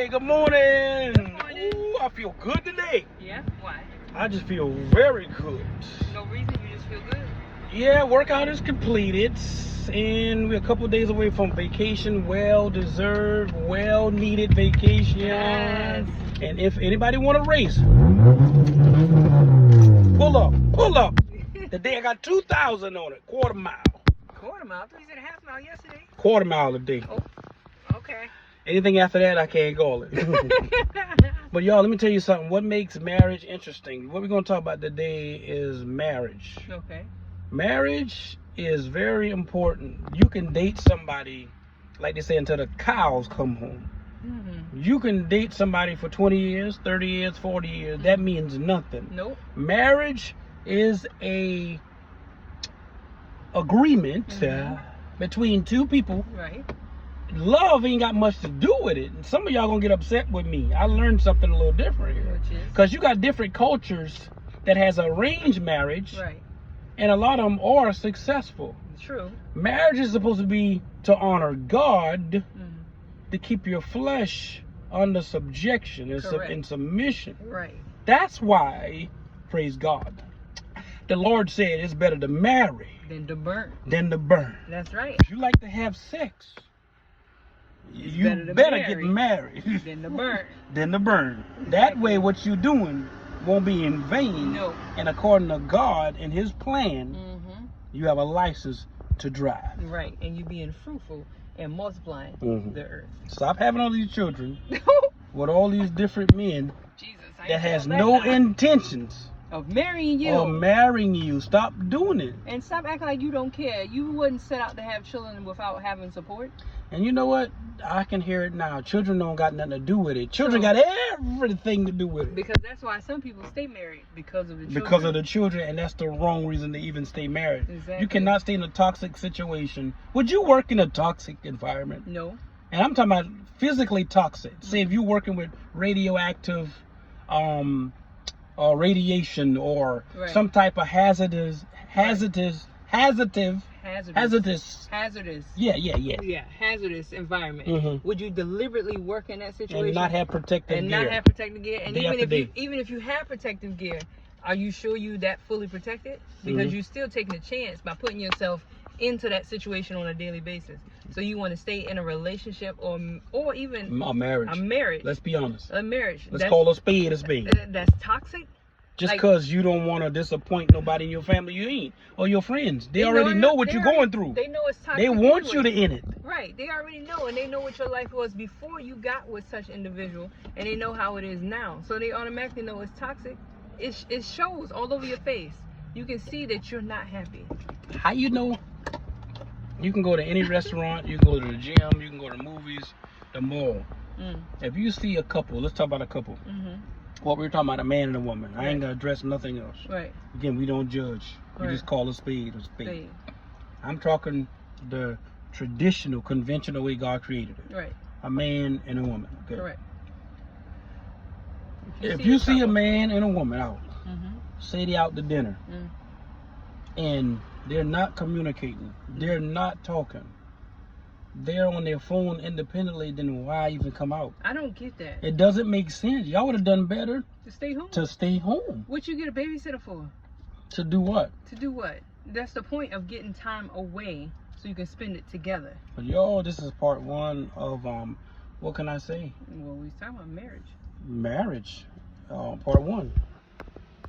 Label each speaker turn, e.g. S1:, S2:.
S1: Hey, good morning.
S2: Good morning.
S1: Ooh, I feel good today.
S2: Yeah? Why?
S1: I just feel very good.
S2: No reason, you just feel good.
S1: Yeah, workout is completed, and we're a couple of days away from vacation. Well-deserved, well-needed vacation.
S2: Yes.
S1: And if anybody want to race, pull up. Today I got 2,000 on it, quarter mile.
S2: Quarter mile? I thought you said a half mile yesterday.
S1: Quarter mile a day.
S2: Oh, okay.
S1: Anything after that, I can't call it. But y'all, let me tell you something. What makes marriage interesting? What we're going to talk about today is marriage.
S2: Okay.
S1: Marriage is very important. You can date somebody, like they say, until the cows come home.
S2: Mm-hmm.
S1: You can date somebody for 20 years, 30 years, 40 years. That means nothing.
S2: Nope.
S1: Marriage is a agreement between two people.
S2: Right.
S1: Love ain't got much to do with it. And some of y'all gonna get upset with me. I learned something a little different here.
S2: Which is?
S1: Because you got different cultures that has arranged marriage,
S2: Right.
S1: and a lot of them are successful.
S2: True.
S1: Marriage is supposed to be to honor God,
S2: Mm-hmm.
S1: to keep your flesh under subjection and
S2: Correct.
S1: in submission.
S2: Right.
S1: That's why, praise God, the Lord said it's better to marry
S2: Then to burn.
S1: than to burn.
S2: That's right.
S1: If you like to have sex, you better get married
S2: Then to burn.
S1: than to burn. That way what you're doing won't be in vain.
S2: No.
S1: And according to God and his plan,
S2: Mm-hmm.
S1: you have a license to drive.
S2: Right. And you being fruitful and multiplying
S1: Mhm.
S2: the earth.
S1: Stop having all these children with all these different men
S2: Jesus. I
S1: that has
S2: know
S1: no
S2: that
S1: intentions
S2: of marrying you.
S1: of marrying you. Stop doing it.
S2: And stop acting like you don't care. You wouldn't set out to have children without having support.
S1: And you know what? I can hear it now. Children don't got nothing to do with it. Children
S2: True.
S1: got everything to do with it.
S2: Because that's why some people stay married, because of the children.
S1: Because of the children, and that's the wrong reason to even stay married.
S2: Exactly.
S1: You cannot stay in a toxic situation. Would you work in a toxic environment?
S2: No.
S1: And I'm talking about physically toxic. Say if you're working with radioactive radiation or
S2: Right.
S1: some type of hazardous. Yeah.
S2: Yeah, hazardous environment.
S1: Mhm.
S2: Would you deliberately work in that situation
S1: And not have protective
S2: and
S1: gear.
S2: not have protective gear? And
S1: Day
S2: even
S1: after
S2: if
S1: day.
S2: even if you have protective gear, are you sure you that fully protected? Because
S1: Mhm.
S2: you're still taking a chance by putting yourself into that situation on a daily basis. So you want to stay in a relationship or even
S1: A marriage.
S2: a marriage.
S1: Let's be honest.
S2: A marriage.
S1: Let's
S2: That's-
S1: call a spade a spade.
S2: That's toxic.
S1: Just
S2: like-
S1: because you don't want to disappoint nobody in your family you ain't, or your friends. They already know what you're going through.
S2: They know it's toxic.
S1: They want you
S2: anyway.
S1: to end it.
S2: Right. They already know, and they know what your life was before you got with such individual, and they know how it is now. So they automatically know it's toxic. It shows all over your face. You can see that you're not happy.
S1: How you know? You can go to any restaurant, you can go to the gym, you can go to movies, the mall.
S2: Mm.
S1: If you see a couple, let's talk about a couple.
S2: Mhm.
S1: What we're talking about, a man and a woman. I ain't
S2: Right.
S1: gonna address nothing else.
S2: Right.
S1: Again, we don't judge. We
S2: Right.
S1: just call a spade a spade.
S2: Right.
S1: I'm talking the traditional, conventional way God created it.
S2: Right.
S1: A man and a woman. Okay.
S2: Correct.
S1: If you see a man and a woman out,
S2: Mhm.
S1: say they out to dinner,
S2: Mm.
S1: and they're not communicating, they're not talking, they're on their phone independently, then why even come out?
S2: I don't get that.
S1: It doesn't make sense. Y'all would have done better
S2: To stay home.
S1: to stay home.
S2: What you get a babysitter for?
S1: To do what?
S2: To do what? That's the point of getting time away so you can spend it together.
S1: But y'all, this is part one of what can I say?
S2: Well, we talking about marriage.
S1: Marriage. Part one.